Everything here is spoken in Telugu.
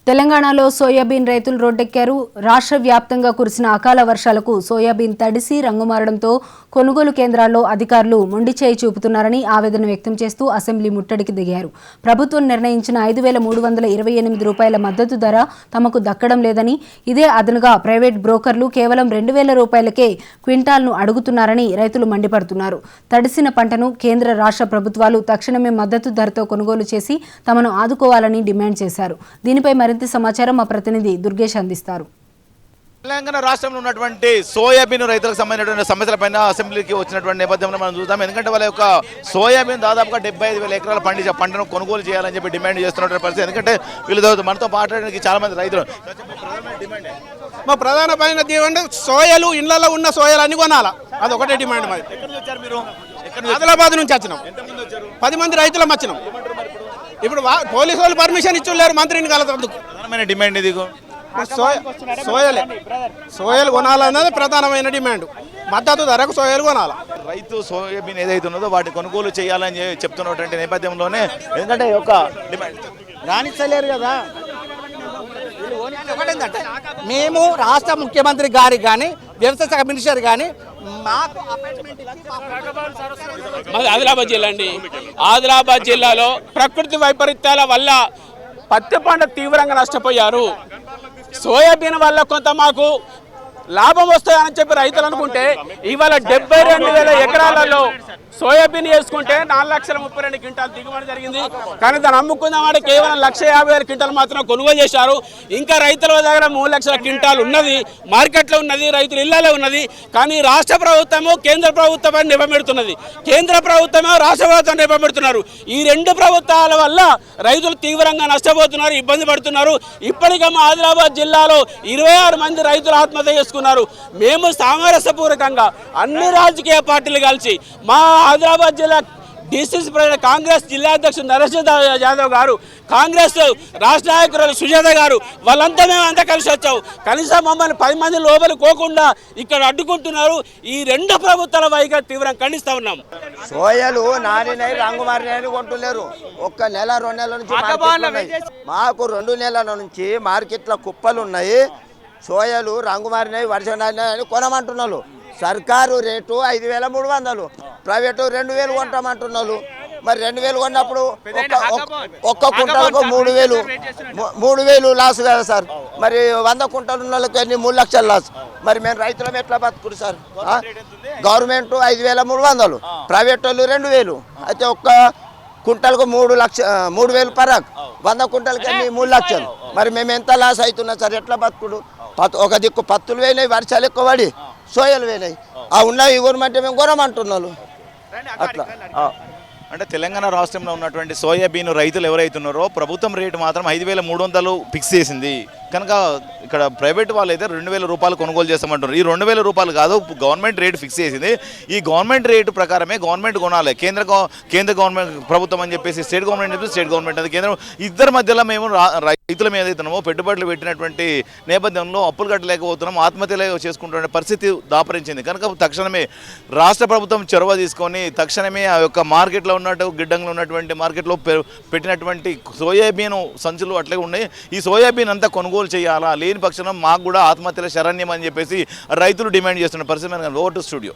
తెలంగాణలో సోయాబీన్ రైతులు రోడ్డెక్కారు. రాష్ట్ర వ్యాప్తంగా కురిసిన అకాల వర్షాలకు సోయాబీన్ తడిసి రంగుమారడంతో కొనుగోలు కేంద్రాల్లో అధికారులు మొండిచేయి చూపుతున్నారని ఆవేదన వ్యక్తం చేస్తూ అసెంబ్లీ ముట్టడికి దిగారు. ప్రభుత్వం నిర్ణయించిన 5,328 రూపాయల మద్దతు ధర తమకు దక్కడం లేదని, ఇదే అదనుగా ప్రైవేట్ బ్రోకర్లు కేవలం 2,000 రూపాయలకే క్వింటాల్ను అడుగుతున్నారని రైతులు మండిపడుతున్నారు. తడిసిన పంటను కేంద్ర రాష్ట్ర ప్రభుత్వాలు తక్షణమే మద్దతు ధరతో కొనుగోలు చేసి తమను ఆదుకోవాలని డిమాండ్ చేశారు. దీనిపై మరింత సమాచారం మా ప్రతినిధి దుర్గేష్ అందిస్తారు. తెలంగాణ రాష్ట్రంలో ఉన్నటువంటి సోయాబీన్ రైతులకు సంబంధించినటువంటి సమస్యలపైన అసెంబ్లీకి వచ్చినటువంటి నేపథ్యంలో మనం చూద్దాం. ఎందుకంటే వాళ్ళ యొక్క సోయాబీన్ దాదాపుగా 75,000 ఎకరాల పంటను కొనుగోలు చేయాలని చెప్పి డిమాండ్ చేస్తున్నటువంటి పరిస్థితి. ఎందుకంటే వీళ్ళు మనతో మాట్లాడడానికి చాలా మంది రైతులు మా ప్రధానమైన డిమాండ్ సోయాలు ఇళ్లలో ఉన్న సోయాలు అన్ని కొనాలా, అది ఒకటే డిమాండ్. మాది ఆదిలాబాద్ నుంచి వచ్చినాం, 10 మంది రైతులం వచ్చినాం. ఇప్పుడు పోలీసు వాళ్ళు పర్మిషన్ ఇచ్చులేరు మంత్రిని కలదందుకు. డిమాండ్ ఇది సోయాలు కొనాలన్నది ప్రధానమైన డిమాండ్. మద్దతు ధరకు సోయాలు కొనాలి. రైతు సోయాబీన్ ఏదైతే ఉన్నదో వాటిని కొనుగోలు చేయాలని చెప్తున్నటువంటి నేపథ్యంలోనే, ఎందుకంటే ఒక డిమాండ్ రాణించలేరు కదా. మేము రాష్ట్ర ముఖ్యమంత్రి గారికి కానీ వ్యవసాయ శాఖ మినిస్టర్ కానీ మాకు ఆదిలాబాద్ జిల్లా అండి. ఆదిలాబాద్ జిల్లాలో ప్రకృతి వైపరీత్యాల వల్ల పత్తి పంట తీవ్రంగా నష్టపోయారు. సోయాబీన్ వల్ల కొంత మాకు లాభం వస్తాయని చెప్పి రైతులు అనుకుంటే ఇవాళ 72,000 ఎకరాలలో సోయాబీన్ వేసుకుంటే 4,32,000 క్వింటాలు దిగుబడి జరిగింది. కానీ దాన్ని అమ్ముకుందామంటే కేవలం 1,50,000 క్వింటాలు మాత్రం కొనుగోలు చేశారు. ఇంకా రైతుల దగ్గర 3 లక్షల క్వింటాలు ఉన్నది, మార్కెట్లో ఉన్నది, రైతులు ఇళ్లలో ఉన్నది. కానీ రాష్ట్ర ప్రభుత్వము కేంద్ర ప్రభుత్వం నిలబెడుతున్నది, కేంద్ర ప్రభుత్వమే రాష్ట్ర ప్రభుత్వం నిలబెడుతున్నారు. ఈ రెండు ప్రభుత్వాల వల్ల రైతులు తీవ్రంగా నష్టపోతున్నారు, ఇబ్బంది పడుతున్నారు. ఇప్పటికే మా ఆదిలాబాద్ జిల్లాలో 26 మంది రైతులు ఆత్మహత్య చేసుకున్నారు. మేము సామరస్యపూర్వకంగా అన్ని రాజకీయ పార్టీలు కలిసి మా ఆదిలాబాద్ జిల్లా డిసిసి ప్రెసిడెంట్ కాంగ్రెస్ జిల్లా అధ్యక్షుడు నరేష్ యాదవ్ గారు, కాంగ్రెస్ రాష్ట్ర నాయకురాలు సుజాత గారు, వాళ్ళంతా మేము అంతా కలిసి వచ్చాము. కనీసం మమ్మల్ని 10 మంది లోపలికి పోకుండా ఇక్కడ అడ్డుకుంటున్నారు. ఈ రెండు ప్రభుత్వాల వైఖరి తీవ్రంగా ఖండిస్తూ ఉన్నాం. సోయలు నానినై రంగు మారినని కొంటులేరు. 1 నెల 2 నెలల నుంచి మాకు 2 నెలల నుంచి మార్కెట్లో కుప్పలు ఉన్నాయి. సోయలు రంగు మారినాయి, వర్షం నారినాయి కొనమంటున్నారు. సర్కారు రేటు 5,300, ప్రైవేటు 2,000 కొంటామంటున్నారు. మరి 2,000 కొన్నప్పుడు ఒక్క కుంటలకు 3,000 లాస్ కదా సార్. మరి 100 కుంటలు ఉన్న వాళ్ళకి ఎన్ని 3 లక్షల లాస్. మరి మేము రైతులం ఎట్లా బతుకుడు సార్? గవర్నమెంట్ 5,300, ప్రైవేట్ వాళ్ళు 2,000. అయితే ఒక్క కుంటలకు 3,000 పరాక్, 100 కుంటలకి ఎన్ని 3 లక్షలు. మరి మేము ఎంత లాస్ అవుతున్నాం సార్? ఎట్లా బతుకుడు? ఒక దిక్కు పత్తులు వేయినాయి, వర్షాలు ఎక్కువ పడి సోయలు వేయినాయి. ఆ ఉన్నవి కొనమంటే మేము కొనమంటున్నాను. అట్లా అంటే తెలంగాణ రాష్ట్రంలో ఉన్నటువంటి సోయాబీన్ రైతులు ఎవరైతున్నారో ప్రభుత్వం రేటు మాత్రం 5,300 ఫిక్స్ చేసింది. కనుక ఇక్కడ ప్రైవేట్ వాళ్ళు అయితే 2,000 రూపాయలు కొనుగోలు చేస్తామంటారు. ఈ 2,000 రూపాయలు కాదు, గవర్నమెంట్ రేటు ఫిక్స్ చేసింది. ఈ గవర్నమెంట్ రేటు ప్రకారమే గవర్నమెంట్ కొనాలి. కేంద్ర గవర్నమెంట్ ప్రభుత్వం అని చెప్పేసి స్టేట్ గవర్నమెంట్ చెప్పి స్టేట్ గవర్నమెంట్ అది కేంద్రం. ఇద్దరి మధ్యలో మేము రైతుల మీద ఏదైతున్నామో పెట్టుబడులు పెట్టినటువంటి నేపథ్యంలో అప్పులు కట్టలేకపోతున్నాం, ఆత్మహత్యలు చేసుకుంటున్న పరిస్థితి దాపరించింది. కనుక తక్షణమే రాష్ట్ర ప్రభుత్వం చొరవ తీసుకొని తక్షణమే ఆ యొక్క మార్కెట్లో ఉన్నట్టు గిడ్డంలో ఉన్నటువంటి మార్కెట్లో పెట్టినటువంటి సోయాబీన్ సంచులు అట్లే ఉన్నాయి. ఈ సోయాబీన్ అంతా కొనుగోలు చేయాలా, లేని పక్షంలో మాకు కూడా ఆత్మహత్యల శరణ్యం అని చెప్పేసి రైతులు డిమాండ్ చేస్తున్న పరిస్థితి. Vote studio.